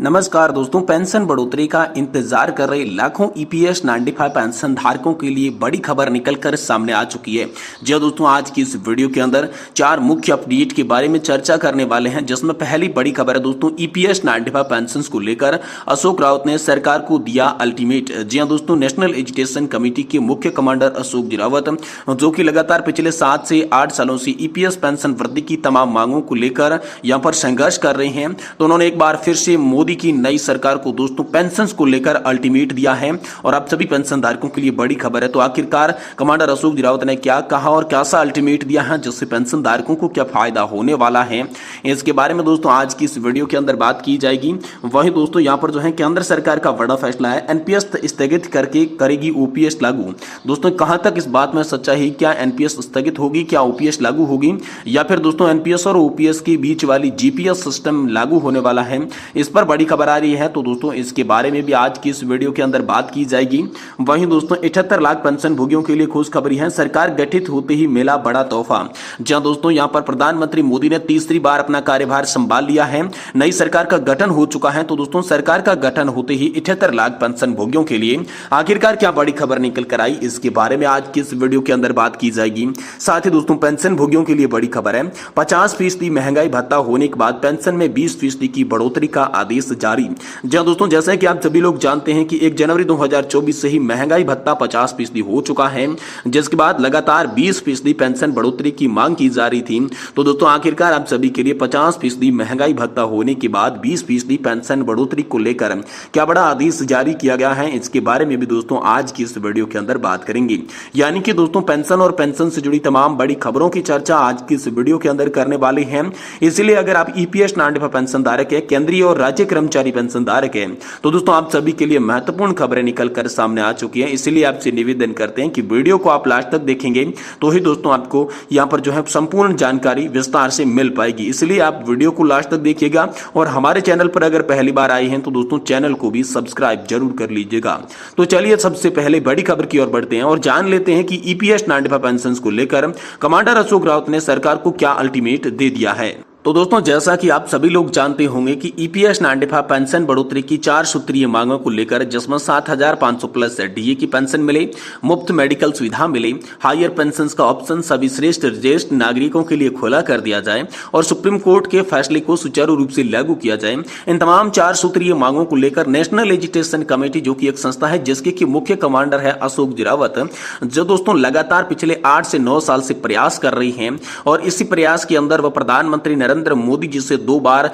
नमस्कार दोस्तों, पेंशन बढ़ोतरी का इंतजार कर रहे लाखों ईपीएस 95 पेंशन धारकों के लिए बड़ी खबर निकलकर सामने आ चुकी है। जी हां दोस्तों, आज की इस वीडियो के अंदर 4 मुख्य अपडेट के बारे में चर्चा करने वाले हैं, जिसमें पहली बड़ी खबर है दोस्तों ईपीएस 95 पेंशन को लेकर अशोक रावत ने सरकार को दिया अल्टीमेट। जी हां दोस्तों, नेशनल एजुकेशन कमेटी के मुख्य कमांडर अशोक रावत, जो कि लगातार पिछले 7 से 8 सालों से ईपीएस पेंशन वृद्धि की तमाम मांगों को लेकर यहां पर संघर्ष कर रहे हैं, तो उन्होंने एक बार फिर से मोदी की नई सरकार को दोस्तों पेंशन को लेकर अल्टीमेट दिया है और अब सभी पेंशन धारकों के लिए बड़ी खबर है। तो आखिरकार कमांडर अशोक रावत ने क्या कहा और कैसा अल्टीमेट दिया है, जिससे पेंशन धारकों को क्या फायदा होने वाला है, इसके बारे में दोस्तों आज की इस वीडियो के अंदर बात की जाएगी। वहीं दोस्तों यहां पर जो है केंद्र सरकार का बड़ा फैसला है, एनपीएस स्थगित करके करेगी ओपीएस लागू। दोस्तों कहां तक इस बात में सच्चाई, क्या एनपीएस स्थगित होगी, क्या ओपीएस लागू होगी, या फिर दोस्तों एनपीएस और ओपीएस के बीच वाली जीपीएस सिस्टम लागू होने वाला है, इस पर बड़ी खबर आ रही है। तो दोस्तों इसके बारे में भी आज की इस वीडियो के अंदर बात की जाएगी। वहीं दोस्तों 78 लाख पेंशन भोगियों के लिए खुशखबरी है, सरकार गठित होते ही मिला बड़ा तोहफा। जहां दोस्तों यहां पर प्रधानमंत्री मोदी ने तीसरी बार अपना कार्यभार संभाल लिया है, नई सरकार का गठन हो चुका है। तो दोस्तों सरकार का गठन होते ही 78 लाख पेंशन भोगियों के लिए आखिरकार क्या बड़ी खबर निकल कर आई, इसके बारे में आज की इस वीडियो के अंदर बात की जाएगी। साथ ही दोस्तों पेंशन भोगियों के लिए बड़ी खबर है, 50% महंगाई भत्ता होने के बाद पेंशन में 20% की बढ़ोतरी का आदेश जारी। जहां दोस्तों जैसे कि आप सभी लोग जानते हैं कि 1 जनवरी 2024 से ही महंगाई भत्ता 50% हो चुका है, जिसके बाद लगातार 20% पेंशन बढ़ोतरी की मांग की जा रही थी। तो दोस्तों आखिरकार आप सभी के लिए 50% महंगाई भत्ता होने के बाद 20% पेंशन बढ़ोतरी को लेकर क्या बड़ा आदेश जारी किया गया है, इसके बारे में भी दोस्तों आज की इस वीडियो के अंदर बात करेंगे। यानी कि दोस्तों पेंशन और पेंशन से जुड़ी तमाम बड़ी खबरों की चर्चा आज की इस वीडियो के अंदर करने वाले हैं। इसलिए अगर आप ईपीएस 95 पेंशन धारक है, केंद्रीय और राज्य कर्मचारी पेंशन धारक है, तो दोस्तों आप सभी के लिए महत्वपूर्ण खबरें निकलकर सामने आ चुकी हैं। इसलिए आपसे निवेदन करते हैं कि वीडियो को आप लास्ट तक देखेंगे तो ही दोस्तों आपको यहां पर जो है संपूर्ण जानकारी विस्तार से मिल पाएगी। इसलिए आप वीडियो को लास्ट तक देखिएगा और हमारे चैनल पर अगर पहली बार आए हैं तो दोस्तों चैनल को भी सब्सक्राइब जरूर कर लीजिएगा। तो चलिए सबसे पहले बड़ी खबर की ओर बढ़ते हैं और जान लेते हैं कि ईपीएस 95 पेंशन को लेकर कमांडर अशोक रावत ने सरकार को क्या अल्टीमेट दे दिया है। तो दोस्तों जैसा कि आप सभी लोग जानते होंगे कि ईपीएस 95 पेंशन बढ़ोतरी की 4 सूत्रीय मांगों को लेकर, जिसमें 7,500 प्लस डीए की पेंशन मिले, मुफ्त मेडिकल सुविधा मिले, हायर पेंशन का ऑप्शन सभी श्रेष्ठ ज्येष्ठ नागरिकों के लिए खुला कर दिया जाए और सुप्रीम कोर्ट के फैसले को सुचारू रूप से लागू किया जाए। इन तमाम 4 सूत्रीय मांगों को लेकर नेशनल एजुकेशन कमेटी, जो की एक संस्था है जिसके की मुख्य कमांडर है अशोक रावत, जो दोस्तों लगातार पिछले 8 से 9 साल से प्रयास कर रही है और इसी प्रयास के अंदर वह प्रधानमंत्री नरेंद्र मोदी जी से 2 बार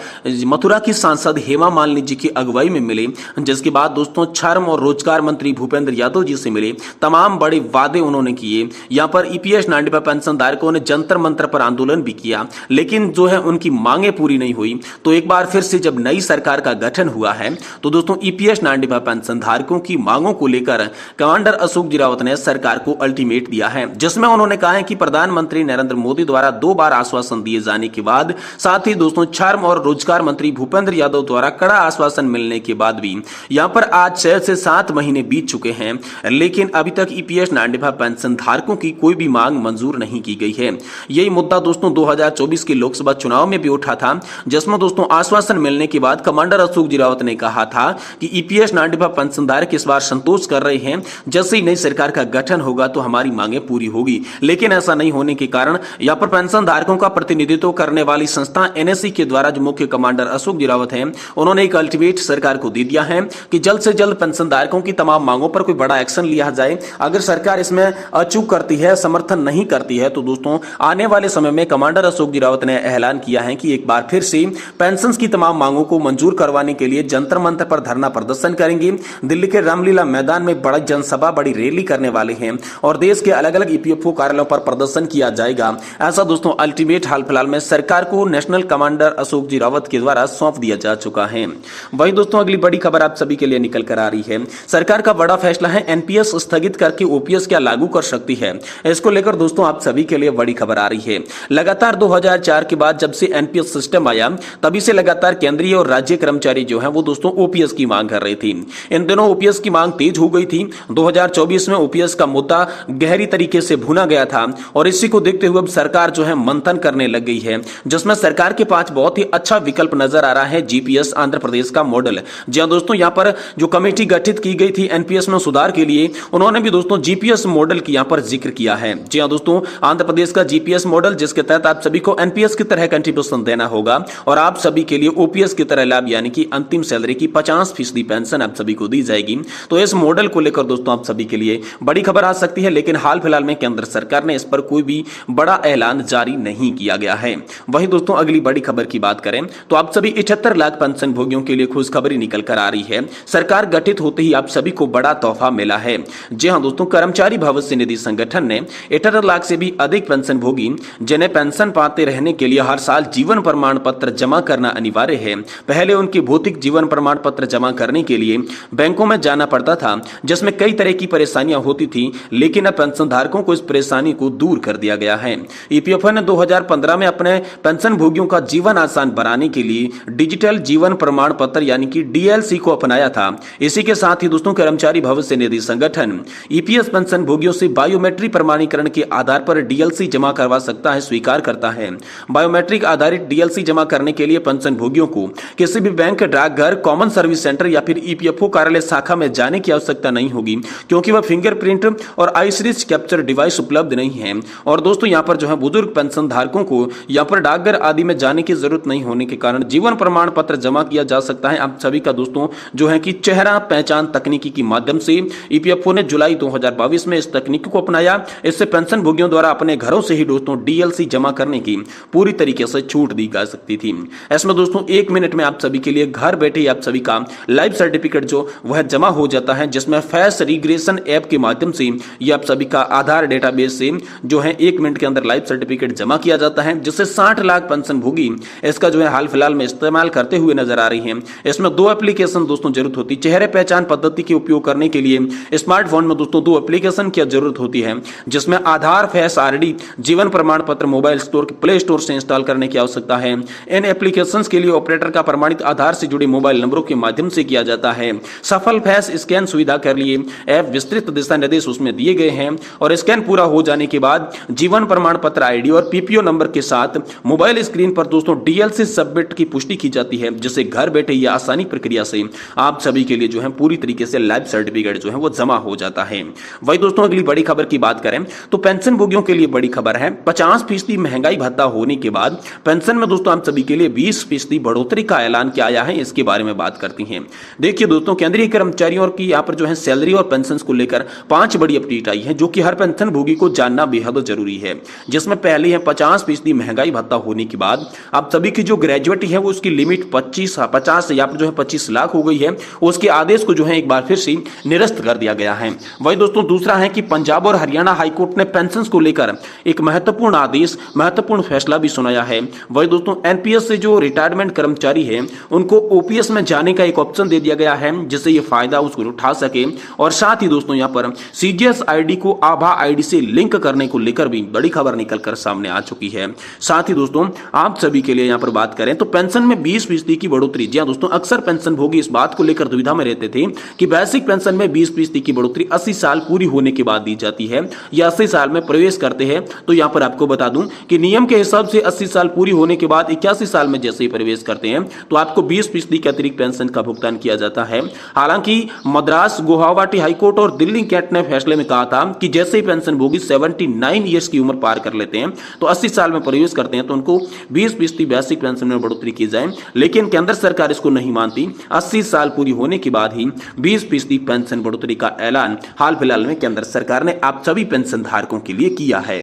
मथुरा की सांसद हेमा मालिनी जी की अगुवाई में मिले, जिसके बाद दोस्तों श्रम और रोजगार मंत्री भूपेंद्र यादव जी से मिले, तमाम बड़े वादे उन्होंने किए। यहां पर ईपीएस 95 पेंशन धारकों ने जंतर मंत्र पर आंदोलन भी किया, लेकिन जो है उनकी मांगे पूरी नहीं हुई। तो एक बार फिर से जब नई सरकार का गठन हुआ है तो दोस्तों ईपीएस 95 पेंशन धारकों की मांगों को लेकर कमांडर अशोक रावत ने सरकार को अल्टीमेट दिया है, जिसमें उन्होंने कहा है कि प्रधानमंत्री नरेंद्र मोदी द्वारा 2 बार आश्वासन दिए जाने के बाद, साथ ही दोस्तों श्रम और रोजगार मंत्री भूपेंद्र यादव द्वारा कड़ा आश्वासन मिलने के बाद भी यहां पर आज 6 से 7 महीने बीत चुके हैं, लेकिन अभी तक ईपीएस 95 पेंशन धारकों की कोई भी मांग मंजूर नहीं की गई है। यही मुद्दा दोस्तों 2024 के लोकसभा चुनाव में भी उठा था, जिसमें दोस्तों आश्वासन मिलने के बाद कमांडर अशोक रावत ने कहा था कि ईपीएस 95 पेंशन धारक इस बार संतोष कर रहे हैं, जैसे ही नई सरकार का गठन होगा तो हमारी मांगे पूरी होगी। लेकिन ऐसा नहीं होने के कारण यहां पर पेंशन धारकों का प्रतिनिधित्व करने वाली संस्था एनएससी के द्वारा जो मुख्य कमांडर अशोक रावत हैं, उन्होंने एक अल्टीमेट सरकार को दे दिया है कि जल्द से जल्द पेंशन धारकों की तमाम मांगों पर कोई बड़ा एक्शन लिया जाए। अगर सरकार इसमें अचूक करती है, समर्थन नहीं करती है, तो दोस्तों आने वाले समय में कमांडर अशोक रावत ने ऐलान किया है कि एक बार फिर से पेंशन की तमाम मांगों को मंजूर करवाने के लिए जंतर मंतर पर धरना प्रदर्शन करेंगे। दिल्ली के रामलीला मैदान में बड़ा जनसभा, बड़ी रैली करने वाले हैं और देश के अलग अलग ईपीएफओ कार्यालयों पर प्रदर्शन किया जाएगा। ऐसा दोस्तों अल्टीमेट हाल फिलहाल में सरकार को नेशनल कमांडर अशोक रावत के द्वारा सौंप दिया जा चुका है। वहीं दोस्तों अगली बड़ी खबर आप सभी के लिए निकल कर आ रही है, सरकार का बड़ा फैसला है, एनपीएस स्थगित करके ओपीएस क्या लागू कर सकती है। इसको लेकर दोस्तों आप सभी के लिए बड़ी खबर आ रही है। लगातार 2004 के बाद जब से एनपीएस सिस्टम आया, तभी से लगातार केंद्रीय और राज्य कर्मचारी जो है वो दोस्तों ओपीएस की मांग कर रही थी। इन दिनों ओपीएस की मांग तेज हो गई थी। 2024 में ओपीएस का मुद्दा गहरी तरीके से भुना गया था और इसी को देखते हुए अब सरकार जो है मंथन करने लग गई है, जिसमें जिसमें सरकार के पास बहुत ही अच्छा विकल्प नजर आ रहा है जीपीएस आंध्र प्रदेश का मॉडल। जी हां दोस्तों, यहां पर जो कमेटी गठित की गई थी एनपीएस में सुधार के लिए, उन्होंने भी दोस्तों जीपीएस मॉडल की यहां पर जिक्र किया है। जी हां दोस्तों, आंध्र प्रदेश का जीपीएस मॉडल, जिसके तहत आप सभी को एनपीएस की तरह कंट्रीब्यूशन देना होगा और आप सभी के लिए ओपीएस की तरह लाभ यानी कि अंतिम सैलरी की 50% पेंशन आप सभी को दी जाएगी। तो इस मॉडल को लेकर दोस्तों आप सभी के लिए बड़ी खबर आ सकती है, लेकिन हाल फिलहाल में केंद्र सरकार ने इस पर कोई भी बड़ा ऐलान जारी नहीं किया गया है। वहीं दोस्तों अगली बड़ी खबर की बात करें तो आप सभी 78 लाख पेंशन भोगियों के लिए खुशखबरी निकल कर आ रही है। सरकार गठित होते ही आप सभी को बड़ा तोहफा मिला है। जी हां दोस्तों, कर्मचारी भविष्य निधि संगठन ने 78 लाख से भी अधिक पेंशन भोगी जिन्हें पेंशन पाते रहने के लिए हर साल जीवन प्रमाण पत्र जमा करना अनिवार्य है। पहले उनके भौतिक जीवन प्रमाण पत्र जमा करने के लिए बैंकों में जाना पड़ता था, जिसमें कई तरह की परेशानियां होती थी, लेकिन अब पेंशन धारकों को इस परेशानी को दूर कर दिया गया है। ईपीएफओ ने 2015 में अपने पेंशन भोगियों का जीवन आसान बनाने के लिए डिजिटल जीवन प्रमाण पत्र यानी कि डीएलसी को अपनाया था। इसी के साथ ही दोस्तों कर्मचारी भविष्य निधि संगठन ईपीएस पेंशन भोगियों से बायोमेट्रिक प्रमाणीकरण के आधार पर डीएलसी जमा करवा सकता है, स्वीकार करता है। बायोमेट्रिक आधारित डीएलसी जमा करने के लिए पेंशन भोगियों को किसी भी बैंक, डाकघर, कॉमन सर्विस सेंटर या फिर ईपीएफओ कार्यालय शाखा में जाने की आवश्यकता नहीं होगी, क्योंकि वह फिंगरप्रिंट और आइरिस कैप्चर डिवाइस उपलब्ध नहीं है। और दोस्तों यहाँ पर जो है बुजुर्ग पेंशन धारकों को यहाँ पर डाकघर आदि में जाने की जरूरत नहीं होने के कारण जीवन प्रमाण पत्र जमा किया जा सकता है। आप सभी का दोस्तों जो है कि चेहरा पहचान तकनीकी की माध्यम से ईपीएफओ ने जुलाई 2022 में इस तकनीक को अपनाया। इससे पेंशन भोगियों द्वारा अपने घरों से ही दोस्तों डीएलसी जमा करने की पूरी तरीके से छूट दी जा सकती थी। इसमें दोस्तों 1 मिनट में आप सभी के लिए घर बैठे आप सभी का लाइफ सर्टिफिकेट जो वह जमा हो जाता है, जिसमें फेस रिग्रेशन ऐप के माध्यम से ये आप सभी का आधार डेटाबेस से जो है 1 मिनट के अंदर लाइफ सर्टिफिकेट जमा किया जाता है, जिससे 60 लाख पेंशन भोगी इसका जो है हाल फिलहाल में इस्तेमाल करते हुए नजर आ रही हैं। इसमें 2 एप्लीकेशन दोस्तों जरूरत होती है। चेहरे पहचान पद्धति के उपयोग करने के लिए स्मार्टफोन में दोस्तों 2 एप्लीकेशन की जरूरत होती है, जिसमें आधार फेस आरडी जीवन प्रमाण पत्र मोबाइल स्टोर प्ले स्टोर से इंस्टॉल करने की आवश्यकता है। इन एप्लीकेशंस के लिए ऑपरेटर का प्रमाणित आधार से जुड़े मोबाइल नंबरों के माध्यम से किया जाता है। सफल फेस स्कैन सुविधा के लिए ऐप विस्तृत दिशा निर्देश उसमें दिए गए हैं और स्कैन पूरा हो जाने के बाद जीवन प्रमाण पत्र आईडी और पीपीओ नंबर के साथ मोबाइल स्क्रीन पर दोस्तों डीएलसी सबमिट की पुष्टि की जाती है, जिससे घर बैठे ये आसानी प्रक्रिया से आप सभी के लिए जो है पूरी तरीके से लाइफ सर्टिफिकेट जो है वो जमा हो जाता है। वही दोस्तों अगली बड़ी खबर की बात करें तो पेंशन भोगियों के लिए बड़ी खबर है। 50% महंगाई भत्ता होने के बाद पेंशन में दोस्तों आप सभी के लिए 20% बढ़ोतरी का ऐलान किया गया है। इसके बारे में बात करती हैं। देखिए दोस्तों, केंद्रीय कर्मचारियों की यहाँ पर जो है सैलरी और पेंशन को लेकर 5 बड़ी अपडेट आई है, जो कि हर पेंशन भोगी को जानना बेहद जरूरी है। जिसमें पहली है 50% महंगाई भत्ता होने के बाद आप सभी की जो ग्रेजुएटी है वो उसकी लिमिट 50 या जो है 25 लाख हो गई है। उसके आदेश को जो है एक बार फिर से निरस्त कर दिया गया है। वही दोस्तों दूसरा है कि पंजाब और हरियाणा हाईकोर्ट ने पेंशन को लेकर एक महत्वपूर्ण आदेश, महत्वपूर्ण फैसला भी सुनाया है। वही दोस्तों एनपीएस से जो रिटायरमेंट कर्मचारी है उनको ओपीएस में जाने का एक ऑप्शन दे दिया गया है, जिससे ये फायदा उसको उठा सके। और साथ ही दोस्तों यहाँ पर सीजीएस आईडी को आभा आईडी से लिंक करने को लेकर भी बड़ी खबर निकलकर सामने आ चुकी है। साथ ही दोस्तों आप सभी के लिए यहाँ पर बात करें तो पेंशन में 20% की बढ़ोतरी। जी हाँ दोस्तों, अक्सर पेंशन भोगी इस बात को लेकर दुविधा में रहते थे कि बेसिक पेंशन में 20% की बढ़ोतरी 80 साल पूरी होने के बाद दी जाती है या 80 साल में प्रवेश करते हैं। तो यहाँ पर आपको बता दूं कि नियम के हिसाब से 80 साल पूरी होने के बाद 81 साल में जैसे ही प्रवेश करते हैं तो आपको 20% के अतिरिक्त पेंशन का भुगतान किया जाता है। हालांकि मद्रास, गुवाहाटी हाईकोर्ट और दिल्ली कैट ने फैसले में कहा था कि जैसे ही पेंशन भोगी 79 ईयर्स की उम्र पार कर लेते हैं तो 80 साल में प्रवेश करते हैं तो उनको 20% बेसिक पेंशन में बढ़ोतरी की जाए। लेकिन केंद्र सरकार इसको नहीं मानती। 80 साल पूरी होने के बाद ही 20% पेंशन बढ़ोतरी का ऐलान हाल फिलहाल में केंद्र सरकार ने आप सभी पेंशन धारकों के लिए किया है।